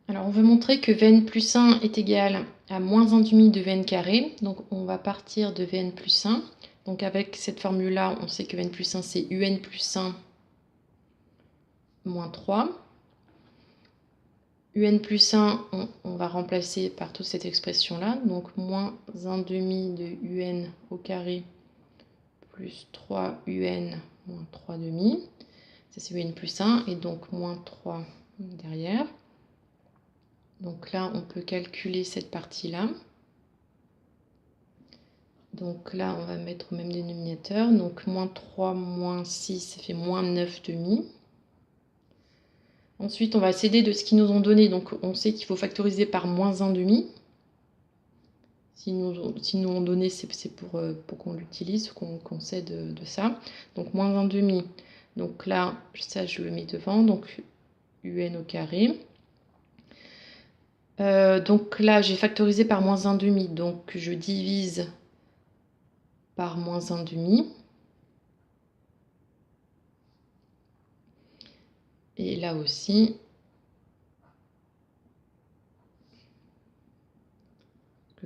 Alors on veut montrer que Vn plus 1 est égal à moins 1 demi de Vn carré. Donc on va partir de Vn plus 1. Donc avec cette formule-là, on sait que Vn plus 1 c'est Un plus 1 moins 3. Un plus 1, on va remplacer par toute cette expression-là. Donc moins 1 demi de Un au carré plus 3 Un moins 3 demi. Ça c'est Un plus 1 et donc moins 3 derrière. Donc là, on peut calculer cette partie-là. Donc là, on va mettre au même dénominateur. Donc moins 3 moins 6, ça fait moins 9 demi. Ensuite, on va s'aider de ce qu'ils nous ont donné. Donc on sait qu'il faut factoriser par moins 1 demi. S'ils nous ont donné, c'est pour qu'on l'utilise, qu'on s'aide de ça. Donc moins 1 demi. Donc là, ça, je le mets devant. Donc Un au carré. Donc là, j'ai factorisé par moins 1 demi. Donc je divise par moins 1 demi. Et là aussi,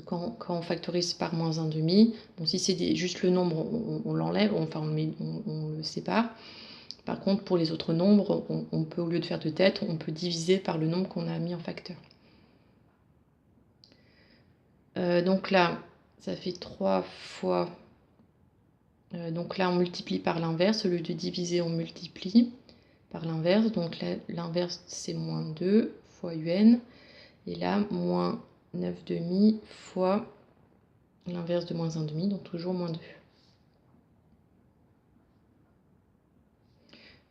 quand on factorise par moins 1 demi, bon, si c'est juste le nombre, on l'enlève, enfin on le sépare. Par contre, pour les autres nombres, on peut, au lieu de faire de tête, on peut diviser par le nombre qu'on a mis en facteur. Donc là, ça fait 3 fois... donc là, on multiplie par l'inverse. Au lieu de diviser, on multiplie par l'inverse. Donc là, l'inverse, c'est moins 2 fois Un. Et là, moins 9 demi fois l'inverse de moins 1 demi, donc toujours moins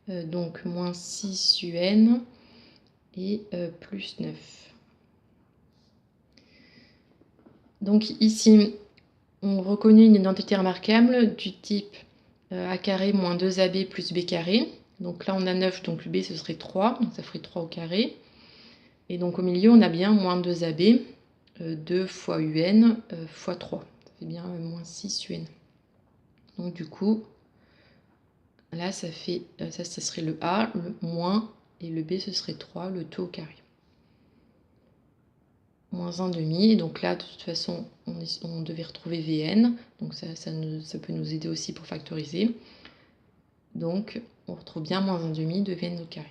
2. Donc moins 6 Un et plus 9. Donc ici, on reconnaît une identité remarquable du type a carré moins 2ab plus b carré. Donc là, on a 9, donc le b, ce serait 3, donc ça ferait 3 au carré. Et donc au milieu, on a bien moins 2ab, 2 fois Un fois 3. Ça fait bien moins 6 Un. Donc du coup, là, ça fait, ça serait le a, le moins, et le b, ce serait 3, le tout au carré. Moins 1 demi, et donc là, de toute façon, on devait retrouver Vn, donc ça peut nous aider aussi pour factoriser. Donc, on retrouve bien moins 1 demi de Vn au carré.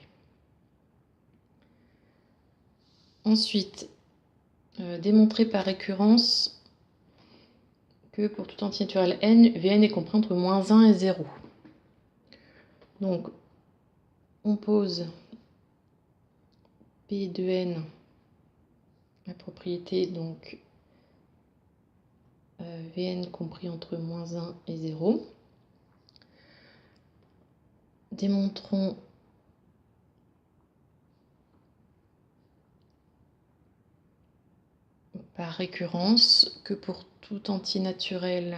Ensuite, démontrer par récurrence que pour tout entier naturel n, Vn est compris entre moins 1 et 0. Donc, on pose P de n, la propriété, donc Vn compris entre moins 1 et 0. Démontrons par récurrence que pour tout entier naturel,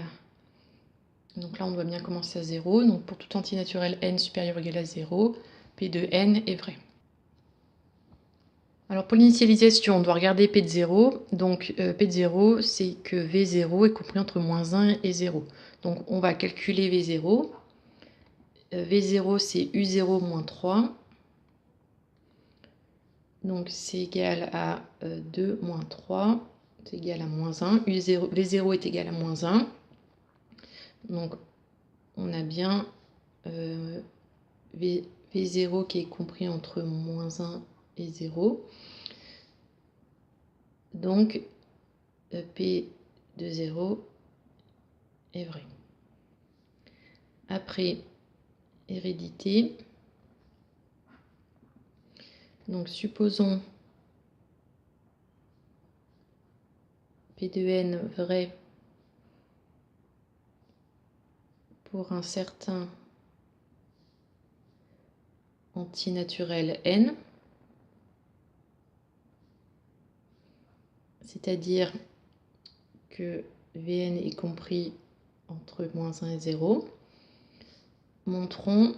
donc là on doit bien commencer à 0, donc pour tout entier naturel n supérieur ou égal à 0, P de n est vrai. Alors pour l'initialisation, on doit regarder P de 0. Donc P de 0, c'est que V0 est compris entre moins 1 et 0. Donc on va calculer V0. V0, c'est U0 moins 3. Donc c'est égal à 2 moins 3. C'est égal à moins 1. V0 est égal à moins 1. Donc on a bien V0 qui est compris entre moins 1 et 0. Donc P de 0 est vrai. Après, hérédité. Donc supposons P de n vrai pour un certain antinaturel n, c'est-à-dire que Vn est compris entre moins 1 et 0. Montrons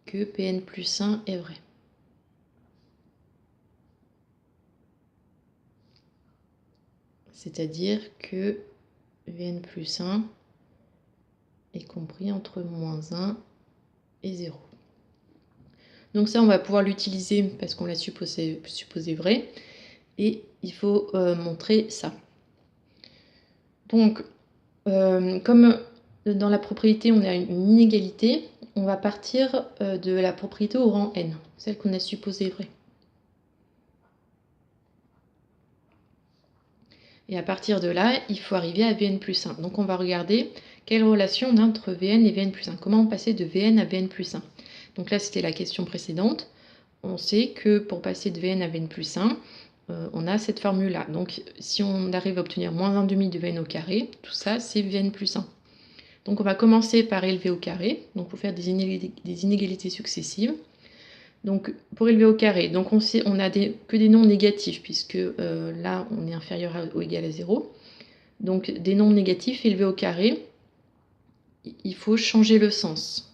que Pn plus 1 est vrai. C'est-à-dire que Vn plus 1 est compris entre moins 1 et 0. Donc ça, on va pouvoir l'utiliser parce qu'on l'a supposé vrai. Et il faut montrer ça. Donc, comme dans la propriété, on a une inégalité, on va partir de la propriété au rang n, celle qu'on a supposée vraie. Et à partir de là, il faut arriver à Vn plus 1. Donc on va regarder quelle relation on a entre Vn et Vn plus 1. Comment on passait de Vn à Vn plus 1. Donc là, c'était la question précédente. On sait que pour passer de Vn à Vn plus 1, on a cette formule-là. Donc si on arrive à obtenir moins 1 demi de Vn au carré, tout ça, c'est Vn plus 1. Donc on va commencer par élever au carré. Donc pour faire des inégalités successives. Donc pour élever au carré, donc on a que des nombres négatifs, puisque là on est inférieur ou égal à 0. Donc des nombres négatifs élevés au carré, il faut changer le sens.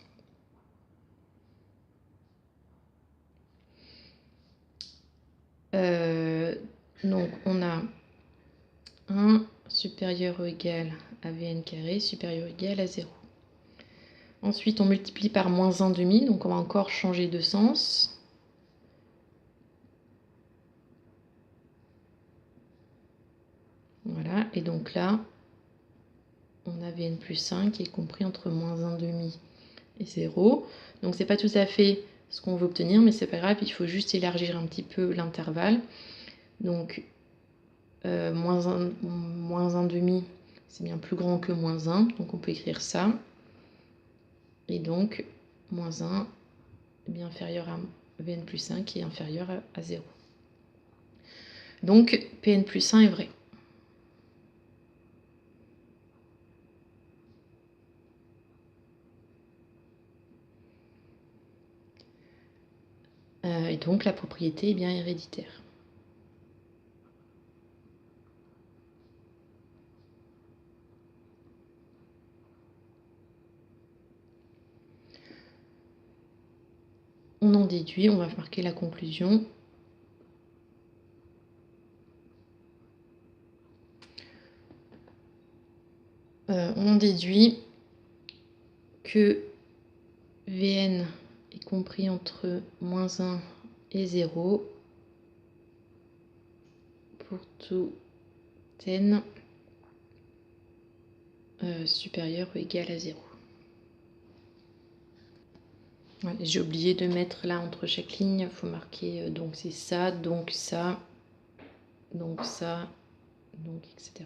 Donc on a 1 supérieur ou égal à Vn carré, supérieur ou égal à 0. Ensuite on multiplie par moins 1 demi, donc on va encore changer de sens. Voilà, et donc là, on a Vn plus 1 qui est compris entre moins 1 demi et 0. Donc c'est pas tout à fait ce qu'on veut obtenir, mais c'est pas grave, il faut juste élargir un petit peu l'intervalle. Donc moins 1 demi, c'est bien plus grand que moins 1, donc on peut écrire ça. Et donc moins 1 est bien inférieur à Vn plus 1 qui est inférieur à 0. Donc Pn plus 1 est vrai. Et donc la propriété est bien héréditaire. On en déduit, on va marquer la conclusion. On en déduit que Vn est compris entre moins 1 et 0 pour tout n supérieur ou égal à 0. Ouais, j'ai oublié de mettre là entre chaque ligne, il faut marquer donc c'est ça, donc ça, donc ça, donc etc.